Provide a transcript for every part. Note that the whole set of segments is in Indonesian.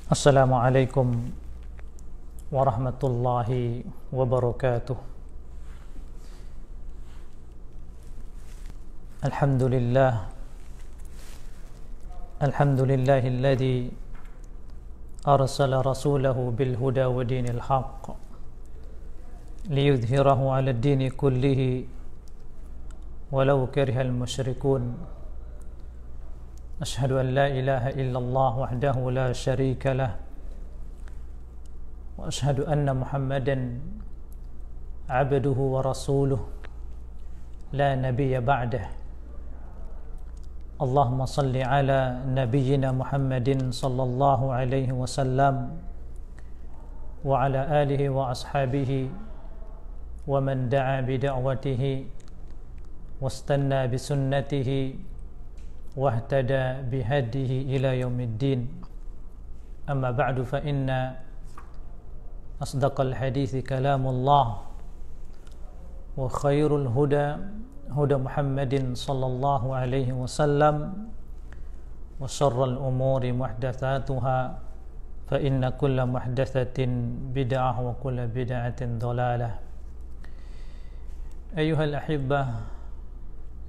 Assalamualaikum warahmatullahi wabarakatuh. Alhamdulillahilladzi arsala rasulahu bil huda wa dinil haqq liyudhhirahu 'ala ad-dini kullihi walau karihal musyrikun. Ashhadu an la ilaha illallah wahdahu la syarika lah wa ashhadu anna Muhammadan 'abduhu wa rasuluh la nabiyya ba'dah. Allahumma salli ala nabiyyina Muhammadin sallallahu alaihi wasallam wa ala alihi wa ashabihi wa man da'a bi da'watihi wastanna bi sunnatihi واهتدى بهديه إلى يوم الدين. أما بعد فإن أصدق الحديث كلام الله وخير الهدى هدى محمد صلى الله عليه وسلم وشر الأمور محدثاتها فإن كل محدثة بدعة وكل بدعة ضلالة. أيها الأحبة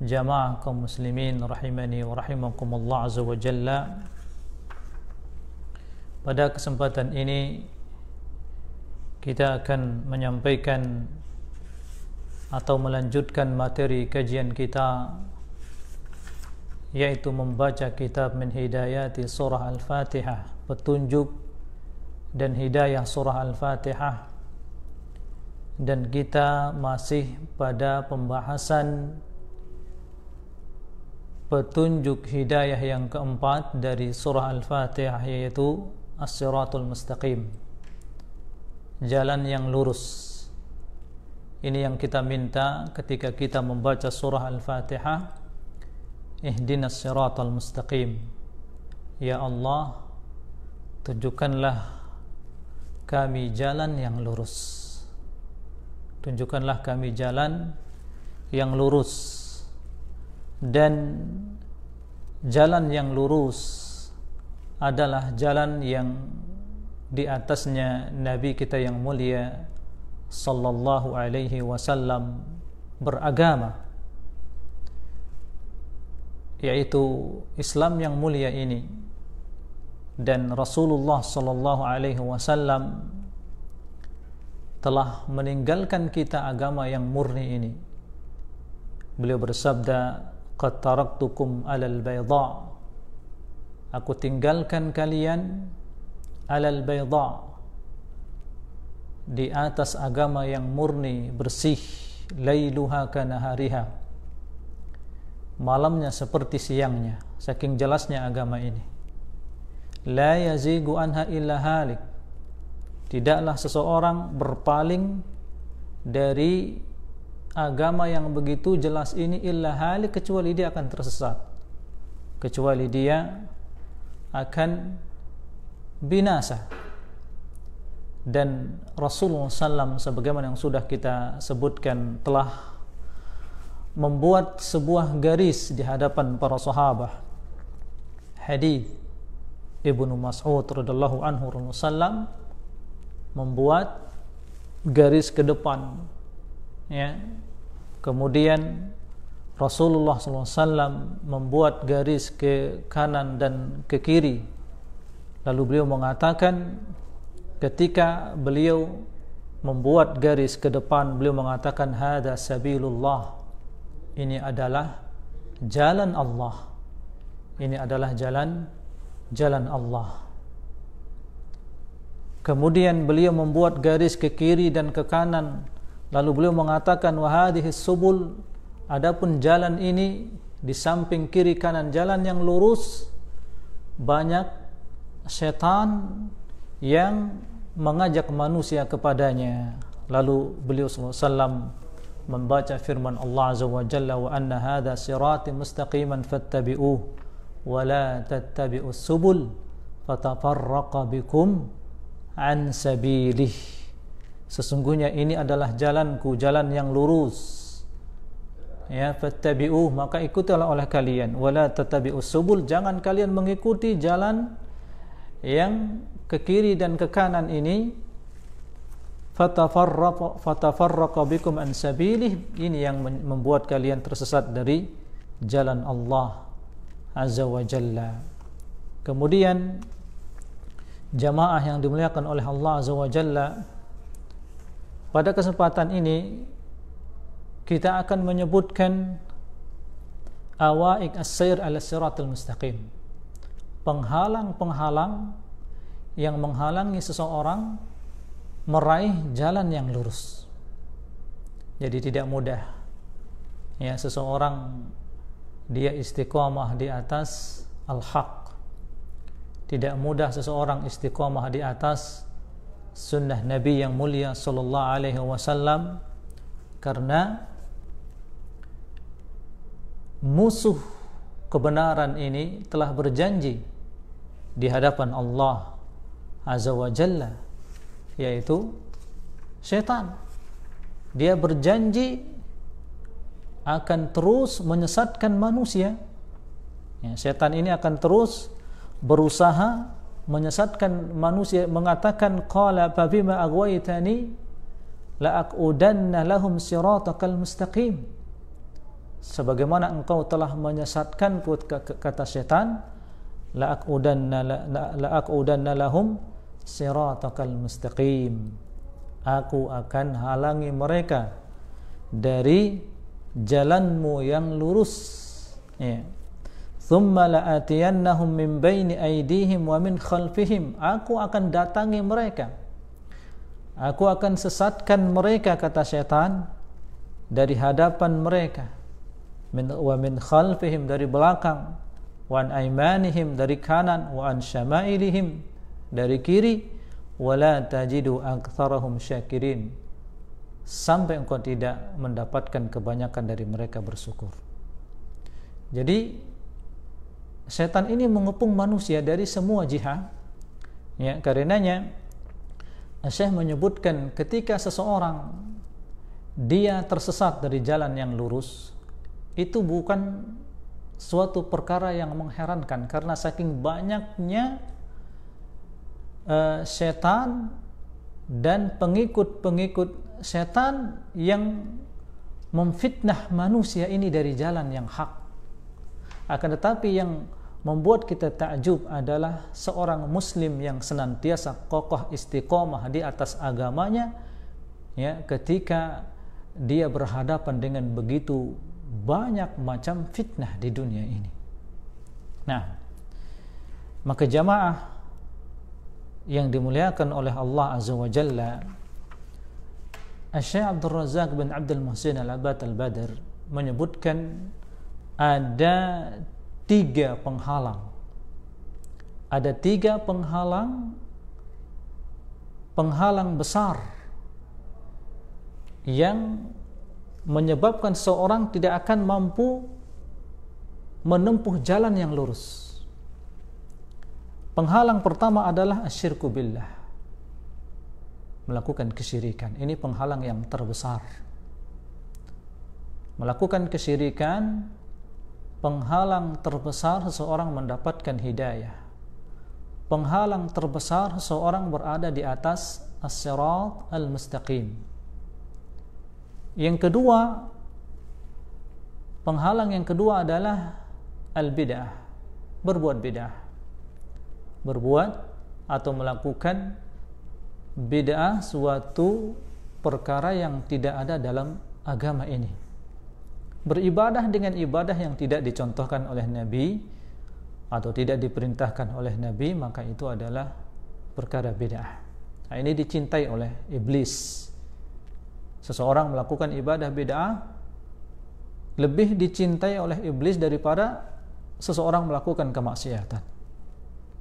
jamaah kaum muslimin rahimani wa rahimakumullah azza wa jalla. Pada kesempatan ini kita akan menyampaikan atau melanjutkan materi kajian kita, yaitu membaca kitab Min Hidayati Surah Al-Fatihah, petunjuk dan hidayah surah Al-Fatihah, dan kita masih pada pembahasan petunjuk hidayah yang keempat dari surah Al-Fatihah, yaitu As-Siratul Mustaqim, jalan yang lurus. Ini yang kita minta ketika kita membaca surah Al-Fatihah, Ihdinas Siratal Mustaqim. Ya Allah, tunjukkanlah kami jalan yang lurus. Tunjukkanlah kami jalan yang lurus. Dan jalan yang lurus adalah jalan yang di atasnya Nabi kita yang mulia sallallahu alaihi wasallam beragama, yaitu Islam yang mulia ini. Dan Rasulullah sallallahu alaihi wasallam telah meninggalkan kita agama yang murni ini. Beliau bersabda, qad taraktukum alal bayda, aku tinggalkan kalian alal bayda, di atas agama yang murni, bersih, lailuha kanahariha, malamnya seperti siangnya. Saking jelasnya agama ini. La yazigu anha illa halik, tidaklah seseorang berpaling dari agama yang begitu jelas ini illa halik, kecuali dia akan tersesat, kecuali dia akan binasa. Dan Rasulullah SAW, sebagaimana yang sudah kita sebutkan, telah membuat sebuah garis di hadapan para sahabat. Hadis Ibnu Mas'ud radhiyallahu anhu, Rasulullah SAW membuat garis ke depan, ya. Kemudian Rasulullah SAW membuat garis ke kanan dan ke kiri. Lalu beliau mengatakan, ketika beliau membuat garis ke depan, beliau mengatakan, hada sabilullah, ini adalah jalan Allah, ini adalah jalan Allah. Kemudian beliau membuat garis ke kiri dan ke kanan. Lalu beliau mengatakan, wa hadhihi subul, adapun jalan ini di samping kiri kanan jalan yang lurus, banyak setan yang mengajak manusia kepadanya. Lalu beliau SAW membaca firman Allah Azza wa Jalla, wa anna hadha sirati mustaqiman fattabi'uh wa la tattabi'us subul fatafarraqa bikum an sabilih. Sesungguhnya ini adalah jalanku, jalan yang lurus. Ya, fattabi'uh, maka ikutilah oleh kalian. Wala tattabi'us subul, jangan kalian mengikuti jalan yang ke kiri dan ke kanan ini, fatafarraqa bikum an sabilih, ini yang membuat kalian tersesat dari jalan Allah Azza wa Jalla. Kemudian jamaah yang dimuliakan oleh Allah Azza wa Jalla, pada kesempatan ini kita akan menyebutkan awaiq as-sayr ala siratal mustaqim, penghalang-penghalang yang menghalangi seseorang meraih jalan yang lurus. Jadi tidak mudah ya seseorang dia istiqamah di atas al-haq. Tidak mudah seseorang istiqamah di atas sunnah Nabi yang mulia sallallahu alaihi wasallam, karena musuh kebenaran ini telah berjanji di hadapan Allah Azza wa Jalla, yaitu syaitan. Dia berjanji akan terus menyesatkan manusia. Ya, syaitan ini akan terus berusaha menyesatkan manusia, mengatakan qala fa bima aghwaytani la aqudanna lahum siratakal mustaqim. Sebagaimana engkau telah menyesatkanku, kata syaitan, la aqudanna lahum siratakal mustaqim. Aku akan halangi mereka dari jalanmu yang lurus. Ya. Thumma la'atiyannahum min baini aydihim wa min khalfihim. Aku akan datangi mereka. Aku akan sesatkan mereka, kata syaitan, dari hadapan mereka. Wa min khalfihim, dari belakang. Wa an aymanihim, dari kanan. Wa an syama'ilihim, dari kiri. Wa la tajidu aktsarahum syakirin. Sampai engkau tidak mendapatkan kebanyakan dari mereka bersyukur. Jadi setan ini mengepung manusia dari semua jihad. Ya, karenanya Syekh menyebutkan ketika seseorang dia tersesat dari jalan yang lurus, itu bukan suatu perkara yang mengherankan, karena saking banyaknya setan dan pengikut-pengikut setan yang memfitnah manusia ini dari jalan yang hak. Akan tetapi yang membuat kita takjub adalah seorang muslim yang senantiasa kokoh istiqomah di atas agamanya, ya, ketika dia berhadapan dengan begitu banyak macam fitnah di dunia ini. Nah, maka jamaah yang dimuliakan oleh Allah Azza wa Jalla, Syekh Abdul Razak bin Abdul Muhsin Al-Abbad Al-Badr menyebutkan ada 3 penghalang. Ada 3 penghalang besar yang menyebabkan seorang tidak akan mampu menempuh jalan yang lurus. Penghalang pertama adalah asyirku billah, melakukan kesyirikan. Ini penghalang yang terbesar. Melakukan kesyirikan, penghalang terbesar seseorang mendapatkan hidayah. Penghalang terbesar seseorang berada di atas as-sirat al-mustaqim. Yang kedua, penghalang yang kedua adalah al-bid'ah, berbuat bid'ah. Berbuat atau melakukan bid'ah, suatu perkara yang tidak ada dalam agama ini. Beribadah dengan ibadah yang tidak dicontohkan oleh Nabi atau tidak diperintahkan oleh Nabi, maka itu adalah perkara bid'ah. Nah, ini dicintai oleh iblis. Seseorang melakukan ibadah bid'ah lebih dicintai oleh iblis daripada seseorang melakukan kemaksiatan.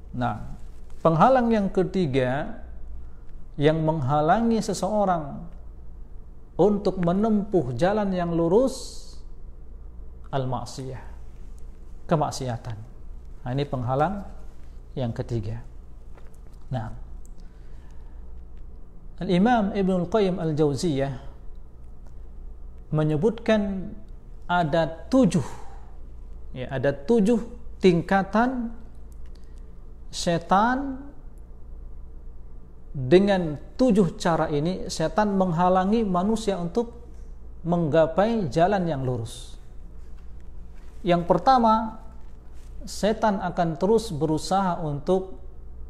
Nah, penghalang yang ketiga yang menghalangi seseorang untuk menempuh jalan yang lurus, al-ma'siyah, kemaksiatan. Nah, ini penghalang yang ketiga. Nah, Al-Imam Ibnul Qayyim Al-Jauziyah menyebutkan ada 7 tingkatan setan dengan 7 cara ini, setan menghalangi manusia untuk menggapai jalan yang lurus. Yang pertama, setan akan terus berusaha untuk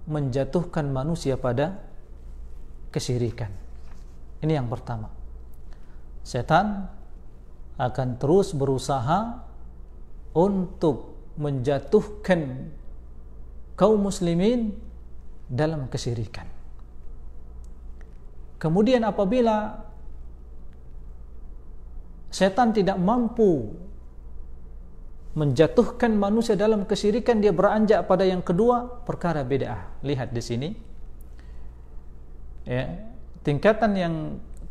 menjatuhkan manusia pada kesyirikan. Ini yang pertama. Setan akan terus berusaha untuk menjatuhkan kaum muslimin dalam kesyirikan. Kemudian apabila setan tidak mampu menjatuhkan manusia dalam kesyirikan, dia beranjak pada yang kedua, perkara bid'ah. Lihat di sini. Ya, tingkatan yang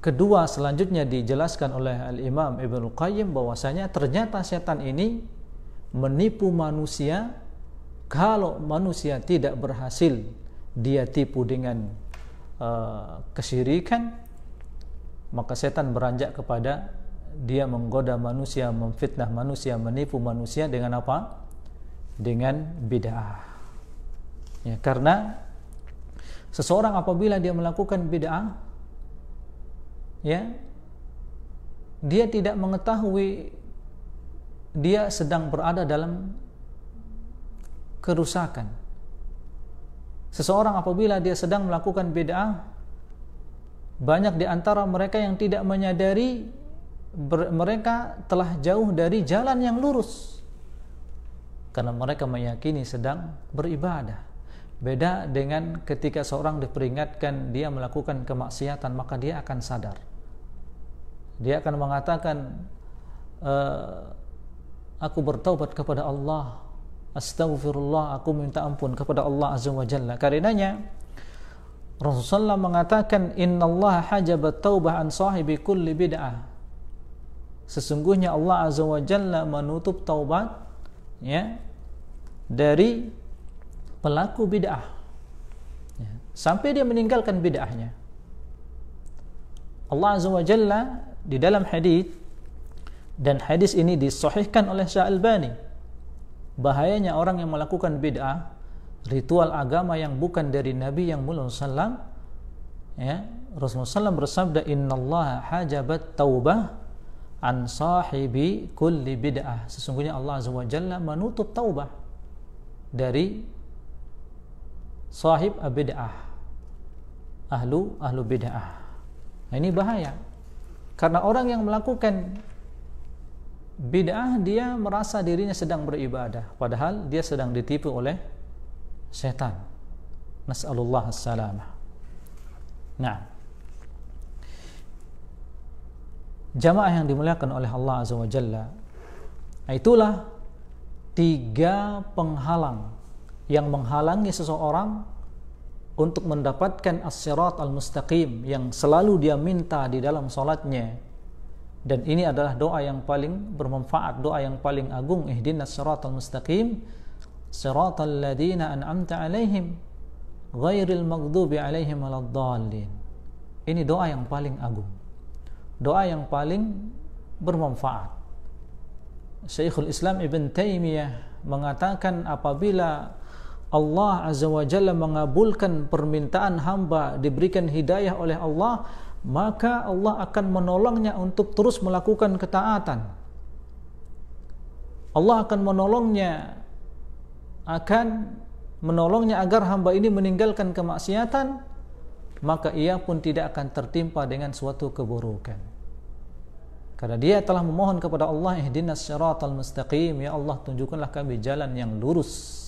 kedua selanjutnya dijelaskan oleh Al-Imam Ibnu Qayyim bahwasanya ternyata setan ini menipu manusia. Kalau manusia tidak berhasil dia tipu dengan kesyirikan, maka setan beranjak kepada dia menggoda manusia, memfitnah manusia, menipu manusia dengan apa? Dengan bid'ah. Ya, karena seseorang apabila dia melakukan bid'ah, ya, dia tidak mengetahui dia sedang berada dalam kerusakan. Seseorang apabila dia sedang melakukan bid'ah, banyak di antara mereka yang tidak menyadari mereka telah jauh dari jalan yang lurus, karena mereka meyakini sedang beribadah. Beda dengan ketika seorang diperingatkan dia melakukan kemaksiatan, maka dia akan sadar. Dia akan mengatakan, aku bertaubat kepada Allah, astaghfirullah, aku minta ampun kepada Allah Azza wa Jalla. Karenanya Rasulullah mengatakan, innallaha hajabat taubah an sahibi kulli bid'ah. Sesungguhnya Allah Azza wa Jalla menutup taubat, ya, dari pelaku bid'ah, ya, sampai dia meninggalkan bid'ahnya. Allah Azza wa Jalla di dalam hadis, dan hadis ini disahihkan oleh Syekh Albani, bahayanya orang yang melakukan bid'ah, ritual agama yang bukan dari Nabi yang mulia sallam, ya, Rasulullah sallam bersabda, innallaha hajabat taubah an sahibi kulli bid'ah. Sesungguhnya Allah Azza wa Jalla menutup taubah dari sahib bid'ah, ahlu bid'ah. Nah, ini bahaya, karena orang yang melakukan bid'ah dia merasa dirinya sedang beribadah, padahal dia sedang ditipu oleh setan. Nas'alullah as-salamah. Nah, jamaah yang dimuliakan oleh Allah Azza wa Jalla, itulah 3 penghalang yang menghalangi seseorang untuk mendapatkan as-sirat al-mustaqim yang selalu dia minta di dalam salatnya. Dan ini adalah doa yang paling bermanfaat, doa yang paling agung, ihdinas siratal mustaqim siratal ladzina an'amta 'alaihim ghairil maghdubi 'alaihim waladdallin. Ini doa yang paling agung, doa yang paling bermanfaat. Syekhul Islam Ibn Taimiyah mengatakan, apabila Allah Azza wa Jalla mengabulkan permintaan hamba, diberikan hidayah oleh Allah, maka Allah akan menolongnya untuk terus melakukan ketaatan. Allah akan menolongnya agar hamba ini meninggalkan kemaksiatan, maka ia pun tidak akan tertimpa dengan suatu keburukan. Karena dia telah memohon kepada Allah, ihdinas siratal mustaqim, ya Allah tunjukkanlah kami jalan yang lurus,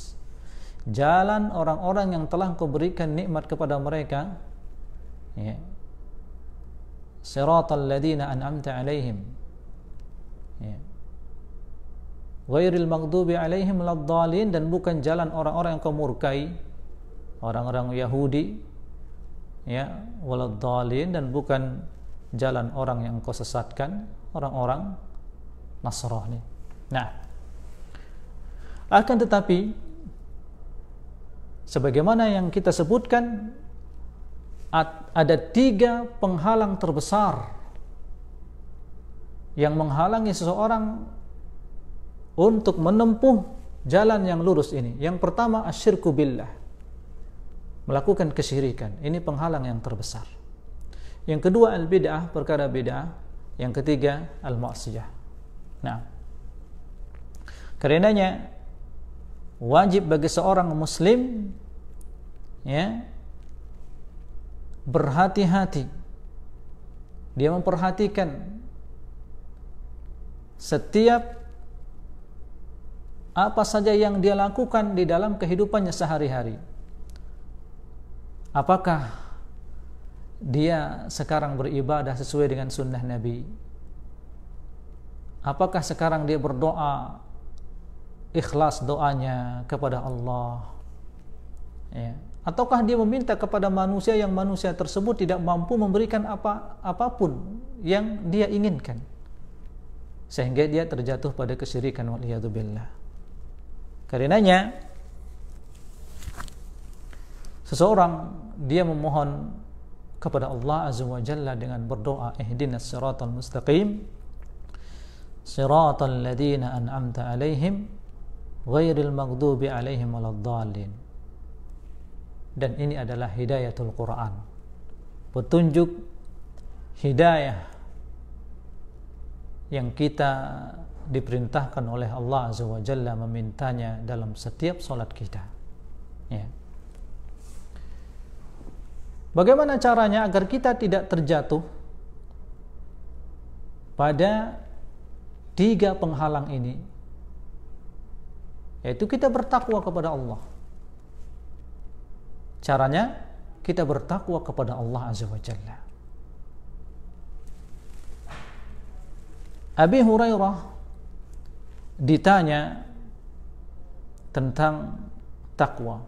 jalan orang-orang yang telah Engkau berikan nikmat kepada mereka, ya, siratal ladzina an'amta 'alaihim, ya, ghairil maghdubi 'alaihim waladdallin, dan bukan jalan orang-orang yang Kau murkai, orang-orang Yahudi, ya, waladdallin, dan bukan jalan orang yang Kau sesatkan, orang-orang Nasrani. Nah, akan tetapi sebagaimana yang kita sebutkan, ada 3 penghalang terbesar yang menghalangi seseorang untuk menempuh jalan yang lurus ini. Yang pertama, asyirku billah, melakukan kesyirikan. Ini penghalang yang terbesar. Yang kedua al-bid'ah, perkara bid'ah. Yang ketiga al-ma'siyah. Nah, karenanya wajib bagi seorang muslim ya berhati-hati. Dia memperhatikan setiap apa saja yang dia lakukan di dalam kehidupannya sehari-hari. Apakah dia sekarang beribadah sesuai dengan sunnah Nabi? Apakah sekarang dia berdoa ikhlas doanya kepada Allah? Ya. Ataukah dia meminta kepada manusia yang manusia tersebut tidak mampu memberikan apapun yang dia inginkan, sehingga dia terjatuh pada kesyirikan waliyadzubillah. Karenanya seseorang dia memohon kepada Allah Azza wa Jalla dengan berdoa, ihdinas siratal mustaqim siratal ladzina an'amta alaihim ghairil maghdubi alaihim waladdallin. Dan ini adalah hidayatul Quran, petunjuk hidayah yang kita diperintahkan oleh Allah Azza wa Jalla memintanya dalam setiap salat kita. Ya. Bagaimana caranya agar kita tidak terjatuh pada 3 penghalang ini? Yaitu kita bertakwa kepada Allah. Caranya kita bertakwa kepada Allah Azza wa Jalla. Abi Hurairah ditanya tentang takwa,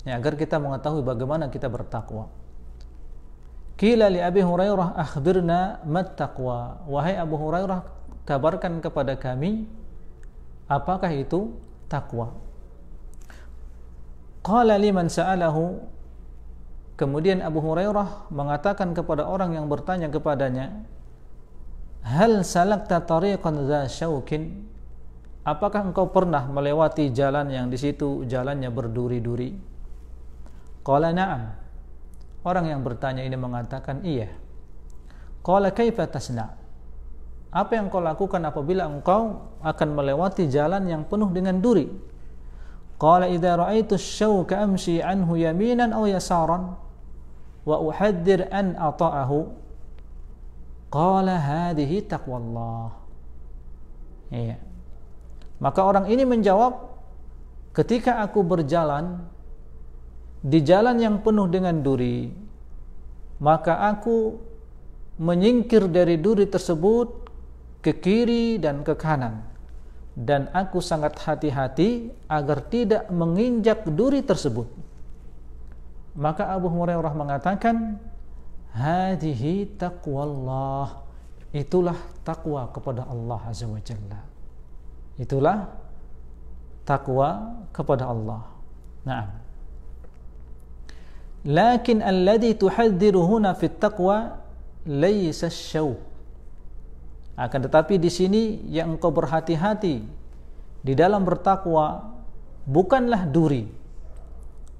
ya, agar kita mengetahui bagaimana kita bertakwa. Qila li Abi Hurairah akhbirna mat taqwa. Wahai Abu Hurairah, kabarkan kepada kami apakah itu takwa. Qala liman sa'alahu. Kemudian Abu Hurairah mengatakan kepada orang yang bertanya kepadanya, hal salakta tariqan dza syaukin? Apakah engkau pernah melewati jalan yang di situ jalannya berduri-duri? Qala na'am. Orang yang bertanya ini mengatakan iya. Qala kaifa tasna? Apa yang kau lakukan apabila engkau akan melewati jalan yang penuh dengan duri? Qala idza ra'aitu asy-syauka amshi anhu yaminan aw yasaran wa uhaddir an ata'ahu. Qala hadhihi taqwallah. Iya. Maka orang ini menjawab, ketika aku berjalan di jalan yang penuh dengan duri, maka aku menyingkir dari duri tersebut ke kiri dan ke kanan, dan aku sangat hati-hati agar tidak menginjak duri tersebut. Maka Abu Hurairah mengatakan, hadhihi taqwallah. Itulah takwa kepada Allah Azza wa Jalla. Itulah takwa kepada Allah. Naam. Lakin alladhi tuhadhdhiru huna fit taqwa laysa asy-syauq. Akan tetapi di sini yang engkau berhati-hati di dalam bertakwa bukanlah duri.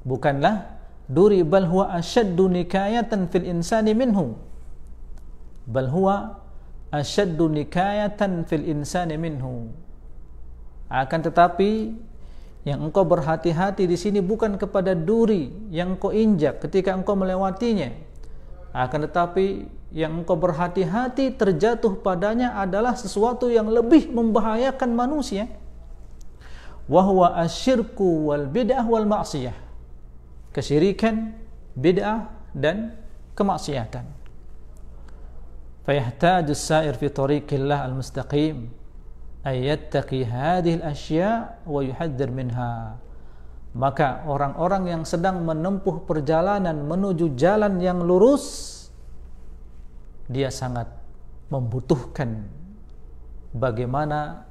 Bukanlah duri, bal huwa ashaddu nikayatan fil insani minhu. Bal huwa ashaddu nikayatan fil insani minhu. Akan tetapi yang engkau berhati-hati di sini bukan kepada duri yang engkau injak ketika engkau melewatinya. Akan tetapi yang engkau berhati-hati terjatuh padanya adalah sesuatu yang lebih membahayakan manusia. Wa huwa asyirku wal bid'ah wal ma'siyah. Kesyirikan, bid'ah dan kemaksiatan. Fayahtaju as-sa'ir fi tariqillah al-mustaqim ay yattaqi hadhihi al-ashya' wa yuhaddzir minha. Maka orang-orang yang sedang menempuh perjalanan menuju jalan yang lurus, dia sangat membutuhkan bagaimana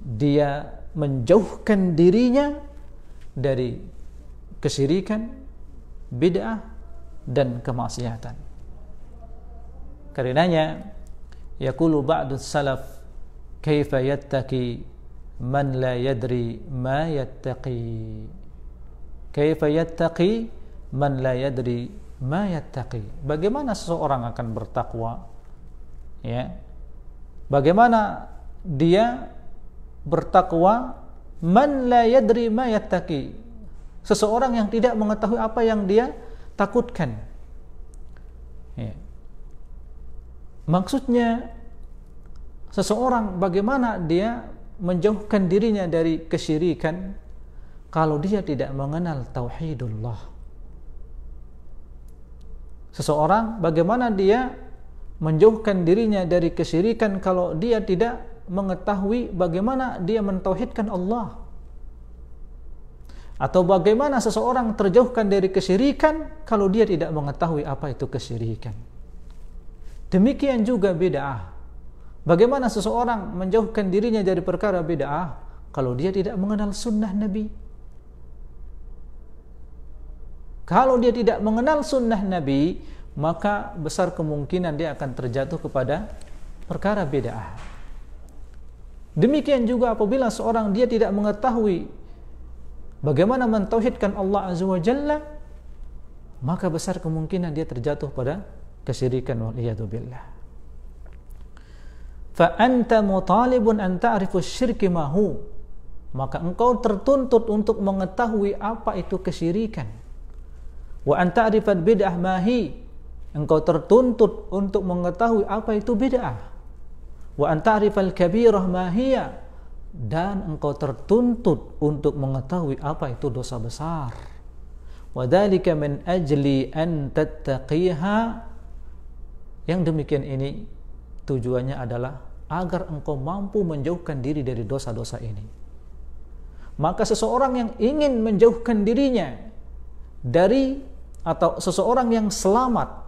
dia menjauhkan dirinya dari kesyirikan, bid'ah dan kemaksiatan. Karenanya yaqulu ba'du salaf, kaifa yattaqi man la yadri ma yattaqi. Kaifa yattaqi man la yadri ma yattaqi. Bagaimana seseorang akan bertakwa? Ya. Bagaimana dia bertakwa? Man la yadri ma yattaqi. Seseorang yang tidak mengetahui apa yang dia takutkan. Ya. Maksudnya seseorang bagaimana dia menjauhkan dirinya dari kesyirikan kalau dia tidak mengenal tauhidullah. Seseorang bagaimana dia menjauhkan dirinya dari kesyirikan kalau dia tidak mengetahui bagaimana dia mentauhidkan Allah. Atau bagaimana seseorang terjauhkan dari kesyirikan kalau dia tidak mengetahui apa itu kesyirikan. Demikian juga bid'ah. Bagaimana seseorang menjauhkan dirinya dari perkara bid'ah kalau dia tidak mengenal sunnah Nabi? Kalau dia tidak mengenal sunnah Nabi, maka besar kemungkinan dia akan terjatuh kepada perkara bid'ah. Demikian juga apabila seorang dia tidak mengetahui bagaimana mentauhidkan Allah Azza wa Jalla, maka besar kemungkinan dia terjatuh pada kesyirikan wal-iyadu billah. Fa anta mutalibun an ta'rifu syirki mahu, maka engkau tertuntut untuk mengetahui apa itu kesyirikan. Wa an ta'rifal bid'ah mahi, engkau tertuntut untuk mengetahui apa itu bid'ah. Wa an ta'rifal kabirah mahiyya, dan engkau tertuntut untuk mengetahui apa itu dosa besar. Wa dzalika min ajli an tattaqiha, yang demikian ini tujuannya adalah agar engkau mampu menjauhkan diri dari dosa-dosa ini. Maka seseorang yang ingin menjauhkan dirinya dari, atau seseorang yang selamat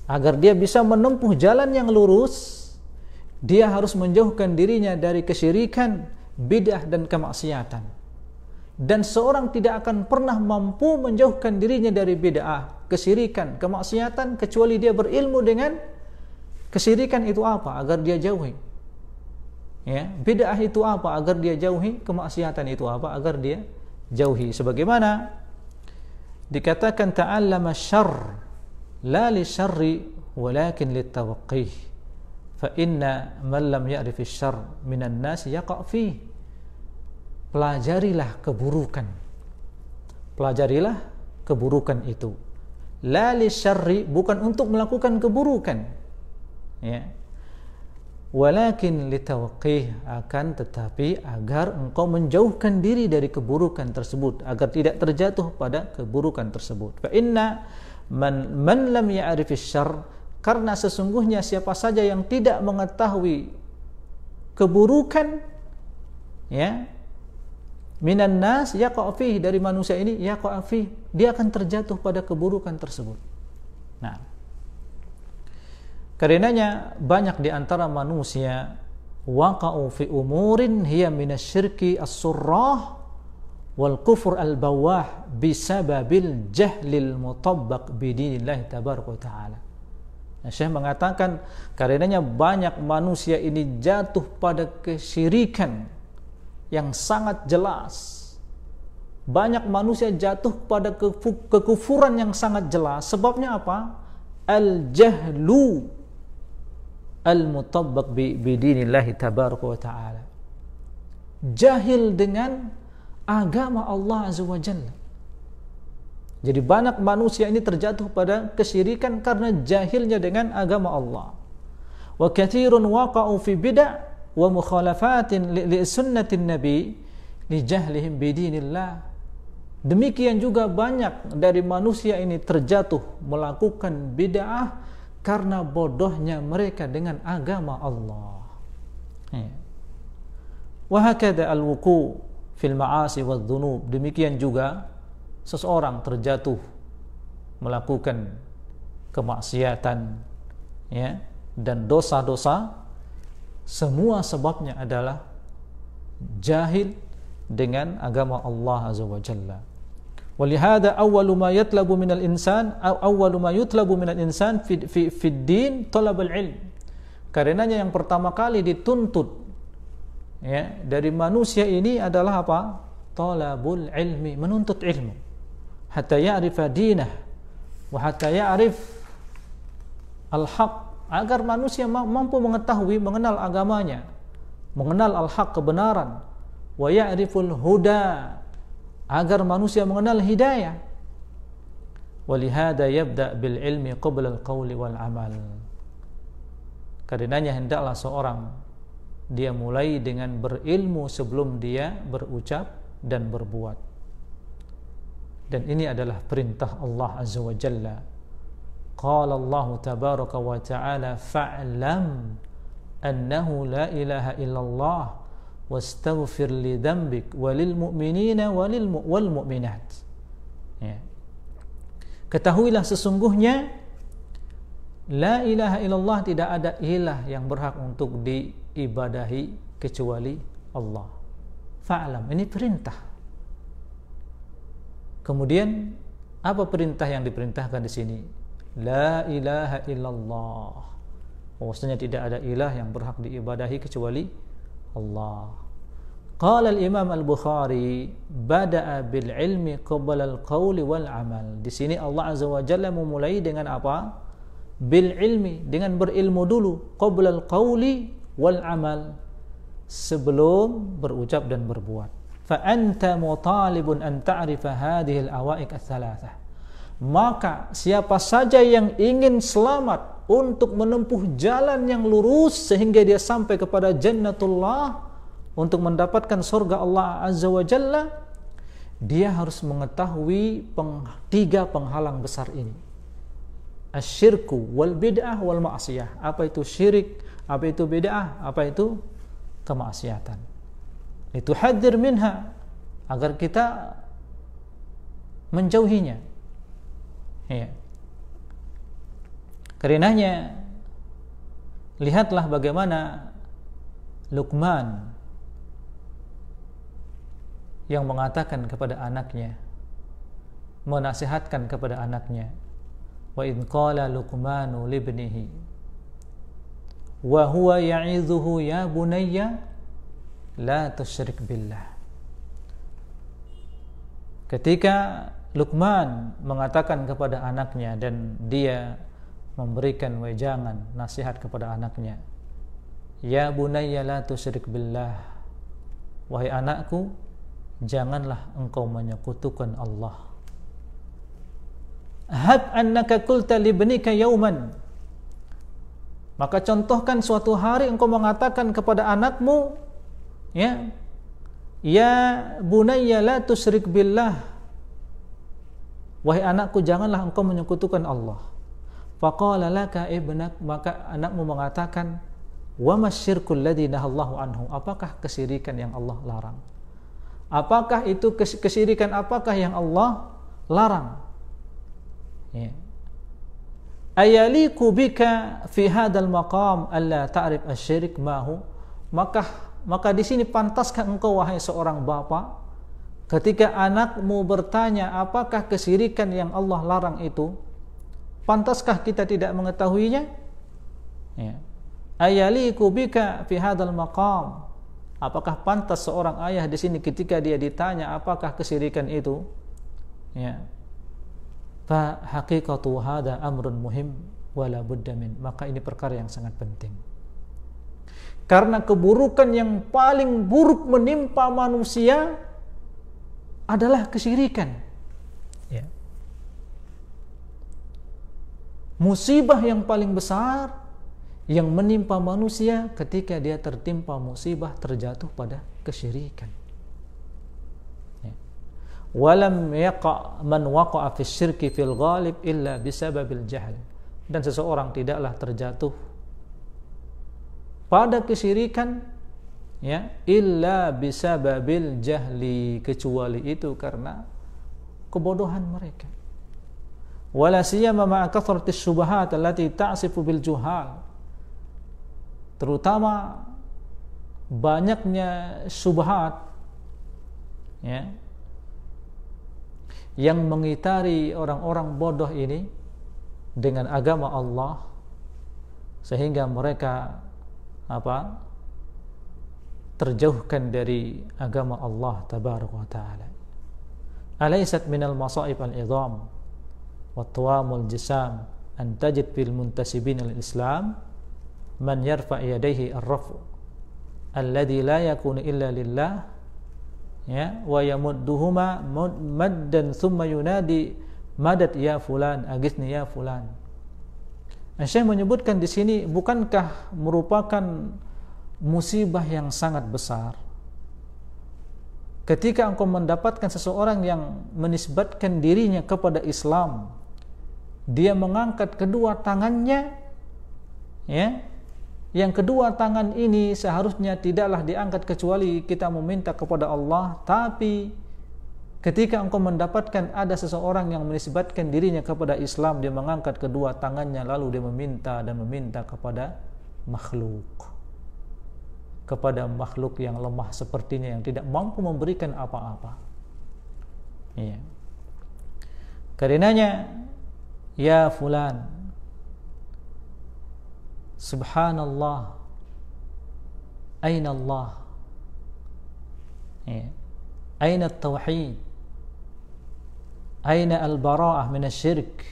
agar dia bisa menempuh jalan yang lurus, dia harus menjauhkan dirinya dari kesyirikan, bid'ah dan kemaksiatan. Dan seorang tidak akan pernah mampu menjauhkan dirinya dari bid'ah, kesyirikan, kemaksiatan kecuali dia berilmu dengan kesyirikan itu apa agar dia jauhi. Ya, bid'ah itu apa agar dia jauhi, kemaksiatan itu apa agar dia jauhi. Sebagaimana dikatakan ta'allama syarr la li syarri walakin litawaqqih. Fa inna man lam ya'rif asy-syarr minan nas yaqa' fi. Pelajarilah keburukan. Pelajarilah keburukan itu. La li syarri, bukan untuk melakukan keburukan. Ya. Walakin litawaqqih, akan tetapi agar engkau menjauhkan diri dari keburukan tersebut, agar tidak terjatuh pada keburukan tersebut. Fa inna man lam ya'rif asy-syarr, karena sesungguhnya siapa saja yang tidak mengetahui keburukan, ya, minan nas yaqa' fihi, dari manusia ini yaqa' fihi, dia akan terjatuh pada keburukan tersebut. Nah, karenanya banyak di antara manusia waqa'u fi umurin hiya minasyirki as-surrah wal kufur al-bawah bisababil jahlil mutabbaq bidinillahi tabaraka wa ta'ala. Nah, Syekh mengatakan karenanya banyak manusia ini jatuh pada kesyirikan yang sangat jelas. Banyak manusia jatuh pada kekufuran yang sangat jelas. Sebabnya apa? Al-jahlu al-mutabbaq bidinillahi tabaraka wa ta'ala. Jahil dengan agama Allah Azza wa Jalla. Jadi banyak manusia ini terjatuh pada kesyirikan karena jahilnya dengan agama Allah. Wa katsirun waqa'u fi bid'ah wa mukhalafatin li sunnatin nabi li jahlihim bidinillah. Demikian juga banyak dari manusia ini terjatuh melakukan bid'ah karena bodohnya mereka dengan agama Allah. Wa hakadha al-wuqu' fil ma'asi wadh-dhunub, demikian juga seseorang terjatuh melakukan kemaksiatan, ya, dan dosa-dosa, semua sebabnya adalah jahil dengan agama Allah Azza wa Jalla. Walihada awwalu ma yatlabu minal insan awwalu ma yutlabu minal insan fi din talabul ilm. Karenanya yang pertama kali dituntut, ya, dari manusia ini adalah apa? Talabul ilmi, menuntut ilmu. hatta ya'rifa dinah wa hatta ya'rif al-haq, agar manusia mampu mengetahui, mengenal agamanya, mengenal al-haq, kebenaran, wa ya'riful huda, agar manusia mengenal hidayah. Walihada yabda bil ilmi qabla al-qawli wal amal. Karenanya hendaklah seorang dia mulai dengan berilmu sebelum dia berucap dan berbuat. Dan ini adalah perintah Allah Azza wa Jalla. Qala Allah tabaraka wa ta'ala fa'lam annahu la ilaha illallah wastaghfir li dhanbik walil mu'minina wal mu'minat. Ya. Ketahuilah sesungguhnya la ilaha illallah, tidak ada ilah yang berhak untuk diibadahi kecuali Allah. Fa'lam, ini perintah. Kemudian apa perintah yang diperintahkan di sini? La ilaha illallah. Maksudnya tidak ada ilah yang berhak diibadahi kecuali Allah. Qala al-Imam al-Bukhari bada'a bil ilmi qabla al-qawli wal amal. Di sini Allah Azza wa Jalla memulai dengan apa? Bil ilmi, dengan berilmu dulu, qabla al-qawli wal amal, sebelum berucap dan berbuat. Fa anta mutalibun an ta'rifa hadhihi al-awaiq ats-tsalatsah. Maka siapa saja yang ingin selamat untuk menempuh jalan yang lurus sehingga dia sampai kepada jannatullah, untuk mendapatkan surga Allah Azza wa Jalla, dia harus mengetahui tiga penghalang besar ini. Asyirku wal bid'ah wal ma'siyah. Apa itu syirik, apa itu bid'ah, apa itu kemaksiatan. Itu hadir minha, agar kita menjauhinya. Ya. Karenanya lihatlah bagaimana Luqman yang mengatakan kepada anaknya, menasihatkan kepada anaknya, wa idh qala Luqmanu libnihi wa huwa ya'idhuhu ya bunayya la tusyrik billah. Ketika Luqman mengatakan kepada anaknya dan dia memberikan wejangan, nasihat kepada anaknya, ya bunayya la tusyrik billah, wahai anakku, janganlah engkau menyekutukan Allah. Hab annaka qulta libnika yauman, maka contohkan suatu hari engkau mengatakan kepada anakmu, ya bunayya la tusyrik billah, wahai anakku, janganlah engkau menyekutukan Allah. Faqala laka ibnak, maka anakmu mengatakan, wa masyirkul ladzi nahallahu anhu, apakah kesyirikan yang Allah larang? Apakah itu kesyirikan, apakah yang Allah larang? Ya. Ayaliku bika fi hadzal maqam alla ta'rif asy-syirik mahu, maka di sini pantaskah engkau wahai seorang bapa ketika anakmu bertanya apakah kesyirikan yang Allah larang itu, pantaskah kita tidak mengetahuinya? Ya. Ayaliku bika fi hadzal maqam, apakah pantas seorang ayah di sini ketika dia ditanya apakah kesyirikan itu? Ya. Fa haqiqatu hadza amrun muhim wala budda min, maka ini perkara yang sangat penting. Karena keburukan yang paling buruk menimpa manusia adalah kesyirikan. Ya. Musibah yang paling besar yang menimpa manusia ketika dia tertimpa musibah terjatuh pada kesyirikan. Walam yaqa man waqa'a fi syirki fil ghalib illa bisababil jahl, dan seseorang tidaklah terjatuh pada kesyirikan, ya, illa bisababil jahli, kecuali itu karena kebodohan mereka. Wala siyama ma'a kathrati syubhat allati ta'sifu bil juhal, terutama banyaknya syubhat, ya, yang mengitari orang-orang bodoh ini dengan agama Allah, sehingga mereka terjauhkan dari agama Allah tabaraka wa taala. alaysat minal masaib al-idham wa tawamul jisam an tajid fil muntasibin al-islam man yarfa yadayhi ar-raf'u alladhi la yakunu illa lillah ya wa yamudduhuma maddan thumma yunadi madad ya fulan aghithni ya fulan. Syekh menyebutkan di sini, bukankah merupakan musibah yang sangat besar ketika engkau mendapatkan seseorang yang menisbatkan dirinya kepada Islam, dia mengangkat kedua tangannya, ya, yang kedua tangan ini seharusnya tidaklah diangkat kecuali kita meminta kepada Allah, tapi ketika engkau mendapatkan ada seseorang yang menisbatkan dirinya kepada Islam, dia mengangkat kedua tangannya lalu dia meminta kepada makhluk yang lemah sepertinya, yang tidak mampu memberikan apa-apa. Iya. Karenanya, ya fulan, subhanallah, aina Allah, iya, aina at-tauhid, aina al-bara'ah minasyirik.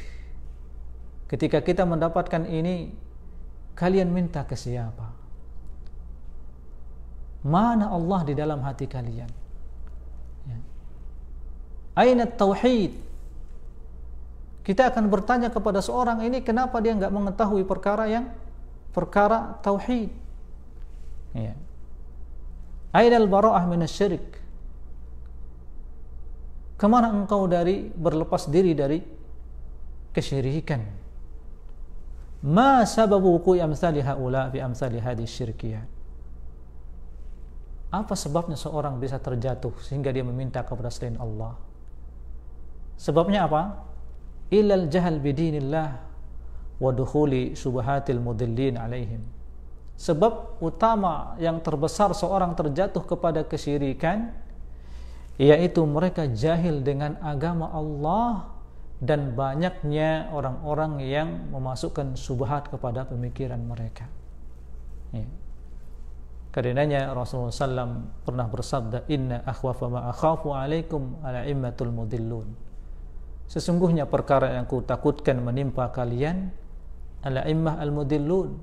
Ketika kita mendapatkan ini, kalian minta ke siapa? Mana Allah di dalam hati kalian? Ya. Aina tauhid? Kita akan bertanya kepada seorang ini, kenapa dia enggak mengetahui perkara tauhid? Ya. Aina al-bara'ah minasyirik? Kemana engkau berlepas diri dari kesyirikan? Ma sababu wuqu'i amsali haula fi amsali hadhihi syirkiyat? Apa sebabnya seorang bisa terjatuh sehingga dia meminta kepada selain Allah? Sebabnya apa? Ilal jahal bidinillah wa dukhuli syubhatil mudillin alaihim. Sebab utama yang terbesar seorang terjatuh kepada kesyirikan, yaitu mereka jahil dengan agama Allah dan banyaknya orang-orang yang memasukkan syubhat kepada pemikiran mereka. Ya. Karenanya Rasulullah SAW pernah bersabda, inna akhwafa ma akhafu alaikum al-a'immatul mudillun. Sesungguhnya perkara yang ku takutkan menimpa kalian al-a'immah al-mudillun,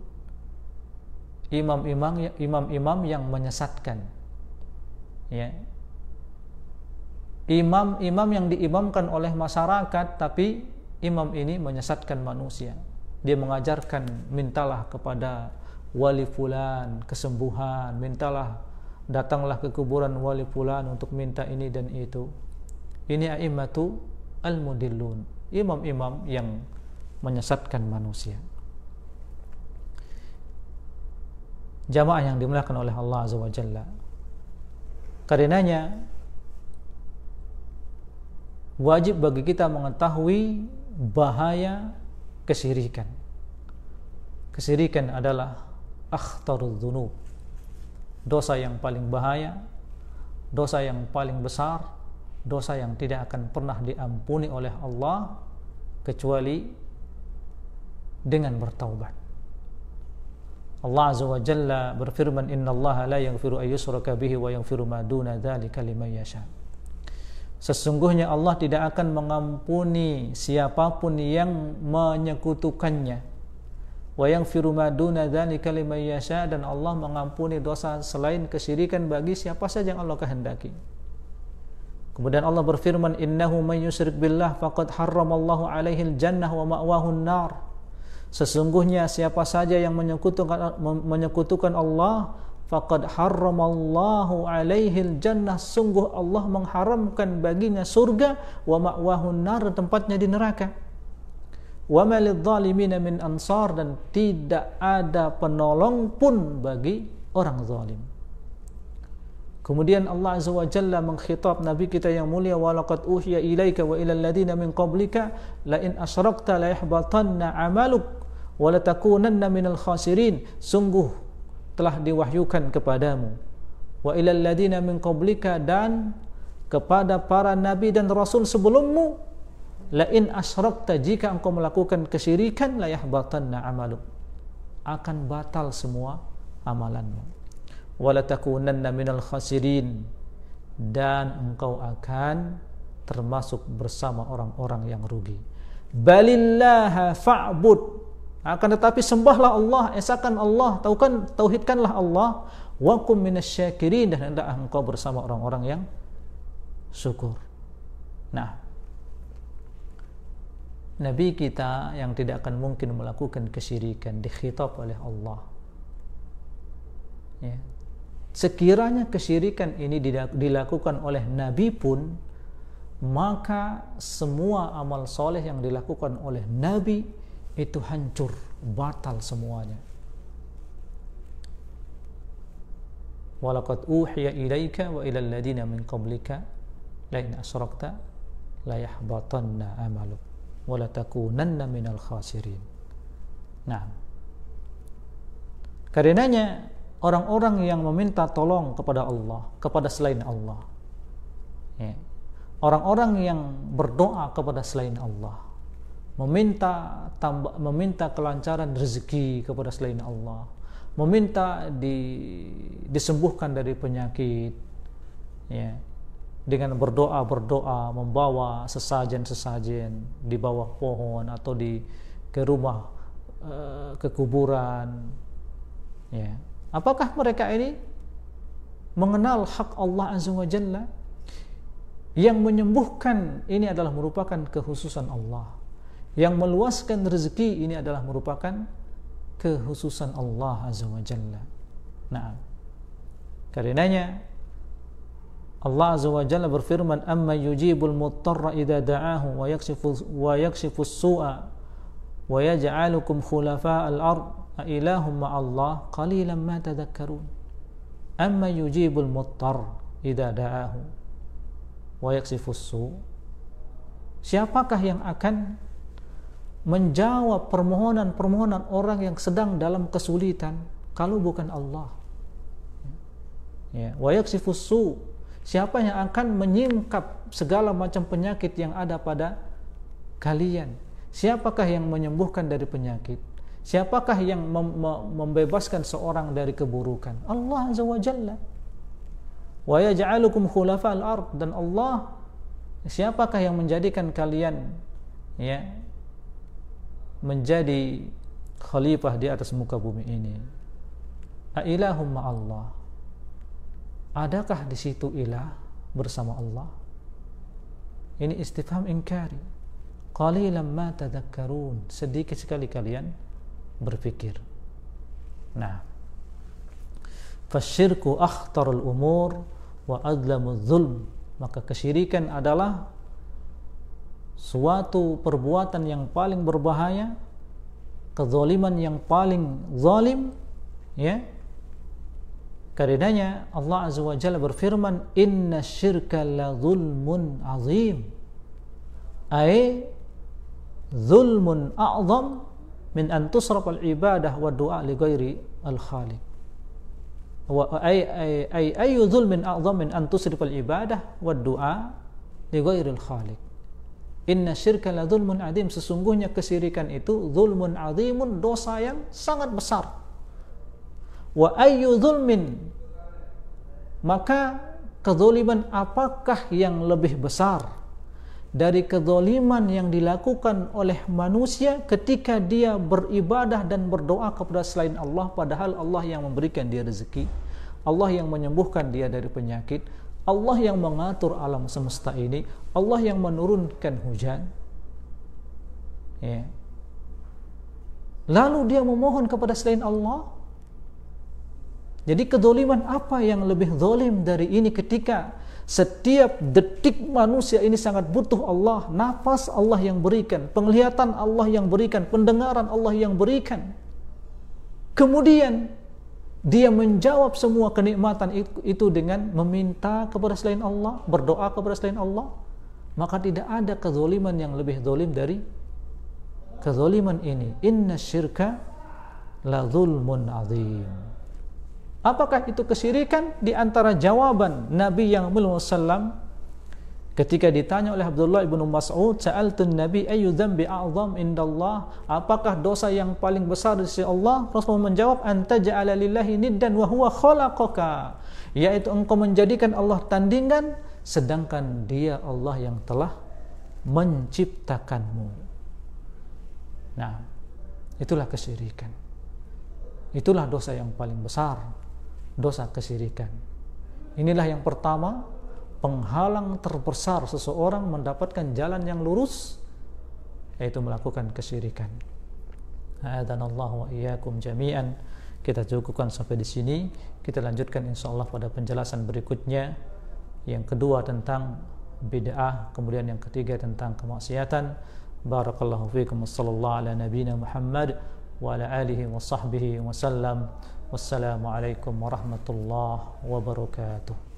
imam-imam yang menyesatkan. Ya. Imam-imam yang diimamkan oleh masyarakat, tapi imam ini menyesatkan manusia. Dia mengajarkan, mintalah kepada wali fulan kesembuhan, datanglah ke kuburan wali fulan untuk minta ini dan itu. Ini a'immatu al-mudillun, imam-imam yang menyesatkan manusia. Jamaah yang dimuliakan oleh Allah Azza wa Jalla. Karenanya wajib bagi kita mengetahui bahaya kesyirikan. Kesyirikan adalah akhtarudz dzunub, dosa yang paling bahaya, dosa yang paling besar, dosa yang tidak akan pernah diampuni oleh Allah kecuali dengan bertaubat. Allah Azza wa Jalla berfirman, innallaha la yaghfiru an yushraka bihi wa yaghfiru ma duna dzalika liman yasha. Sesungguhnya Allah tidak akan mengampuni siapapun yang menyekutukannya. Wa yaghfiru ma duna dzalika liman yasha, dan Allah mengampuni dosa selain kesyirikan bagi siapa saja yang Allah kehendaki. Kemudian Allah berfirman, innahu may yusyrik billah faqad harramallahu alaihi al-jannah wa ma'wahu an-nar. Sesungguhnya siapa saja yang menyekutukan Allah, faqad harramallahu alaihi al-jannah, sungguh Allah mengharamkan baginya surga, wa ma'wahu an-nar, tempatnya di neraka. Wa ma lidh-dhalimina min ansar, dan tidak ada penolong pun bagi orang zalim. Kemudian Allah Azza wa Jalla mengkhitab Nabi kita yang mulia, wa laqad uhiya ilaika wa ilal ladina min qablika la in asyrakta la yahbatanna 'amaluk wa la takunanna minal khasirin. Sungguh telah diwahyukan kepadamu, wa ilal ladina min qablika, dan kepada para nabi dan rasul sebelummu, la in asyrakta, jika engkau melakukan kesyirikan, la yahbatanna 'amaluk, akan batal semua amalanmu, wa la takunanna minal khasirin, dan engkau akan termasuk bersama orang-orang yang rugi. Balillaha fa'bud, akan tetapi sembahlah Allah, esakan Allah, tauhidkanlah Allah, wa kum minasyakirin, dan hendaklah engkau bersama orang-orang yang syukur. Nah, Nabi kita yang tidak akan mungkin melakukan kesyirikan dikhitab oleh Allah. Ya. Sekiranya kesyirikan ini dilakukan oleh Nabi pun, maka semua amal soleh yang dilakukan oleh Nabi itu hancur, batal semuanya. Walaqad uhiya ilaika wa ilal ladina min qablika la in asyrakta la yahbatanna amaluk wa la takunanna minal khasirin. Nah, karenanya orang-orang yang meminta tolong kepada Allah, kepada selain Allah, ya, orang-orang yang berdoa kepada selain Allah, meminta kelancaran rezeki kepada selain Allah, meminta disembuhkan dari penyakit, ya, dengan berdoa membawa sesajen di bawah pohon atau ke rumah, ke kuburan, ya. Apakah mereka ini mengenal hak Allah Azza wa Jalla? Yang menyembuhkan ini adalah merupakan kekhususan Allah. Yang meluaskan rezeki ini adalah merupakan kekhususan Allah Azza wa Jalla. Nah, karenanya Allah Azza wa Jalla berfirman, "Amma yujibul muttarra idza da'ahu wa yakshifu as-su'a wa yaj'alukum khulafa'al ard a ilahum ma'allah qalilan ma tadhakkarun." Amma yujibul muttar idza da'ahu wa yakshifu as-su'. Siapakah yang akan menjawab permohonan-permohonan orang yang sedang dalam kesulitan kalau bukan Allah? Ya, wa yakshifu as-su'. Siapa yang akan menyingkap segala macam penyakit yang ada pada kalian? Siapakah yang menyembuhkan dari penyakit? Siapakah yang membebaskan seorang dari keburukan? Allah Azza wa Jalla. Wa yaj'alukum khulafa'al ard, dan Allah, siapakah yang menjadikan kalian, ya, menjadi khalifah di atas muka bumi ini? A ilahum ma'allah. Adakah di situ ilah bersama Allah? Ini istifham inkari. Qalilan ma tadhakkarun, sedikit sekali kalian berpikir. Nah, fasyirku akhtarul umur wa adlamuz zulm, maka kesyirikan adalah suatu perbuatan yang paling berbahaya, kezaliman yang paling zalim, ya. Karenanya Allah Azza wa Jalla berfirman, "Inna syirka la zulmun azim." Ay zulmun a'zam min an tusraf al-ibadah wa du'a li ghairi al-khaliq. Wa ay zulmin a'zam min an tusrif al-ibadah wa du'a li ghairi al-khaliq. Inna syirka la zulmun azim, sesungguhnya kesyirikan itu zulmun azimun, dosa yang sangat besar. Wa ayyu zulmin, maka kezaliman apakah yang lebih besar dari kezaliman yang dilakukan oleh manusia ketika dia beribadah dan berdoa kepada selain Allah, padahal Allah yang memberikan dia rezeki, Allah yang menyembuhkan dia dari penyakit, Allah yang mengatur alam semesta ini, Allah yang menurunkan hujan, ya. Lalu dia memohon kepada selain Allah. Jadi kezaliman apa yang lebih zalim dari ini ketika setiap detik manusia ini sangat butuh Allah, nafas Allah yang berikan, penglihatan Allah yang berikan, pendengaran Allah yang berikan. Kemudian dia menjawab semua kenikmatan itu dengan meminta kepada selain Allah, berdoa kepada selain Allah. Maka tidak ada kezaliman yang lebih zalim dari kezaliman ini. Inna syirka la zulmun azim. Apakah itu kesyirikan? Di antara jawaban Nabi yang mulia sallam ketika ditanya oleh Abdullah ibnu Mas'ud, "Sa'altun Nabi ayyu dzambi a'zam indallah?" Apakah dosa yang paling besar di sisi Allah? Rasulullah menjawab, "Anta ja'ala lillahi niddan wa huwa khalaqaka." Yaitu engkau menjadikan Allah tandingan sedangkan dia Allah yang telah menciptakanmu. Nah, itulah kesyirikan. Itulah dosa yang paling besar, dosa kesyirikan. Inilah yang pertama, penghalang terbesar seseorang mendapatkan jalan yang lurus, yaitu melakukan kesyirikan. A'adhanallahu wa iyyakum jami'an. Kita cukupkan sampai di sini. Kita lanjutkan insyaallah pada penjelasan berikutnya. Yang kedua tentang bid'ah, kemudian yang ketiga tentang kemaksiatan. Barakallahu fiikum, sallallahu ala nabiyyina Muhammad wa ala alihi wa sahbihi wa sallam. Wassalamu alaikum warahmatullahi wabarakatuh.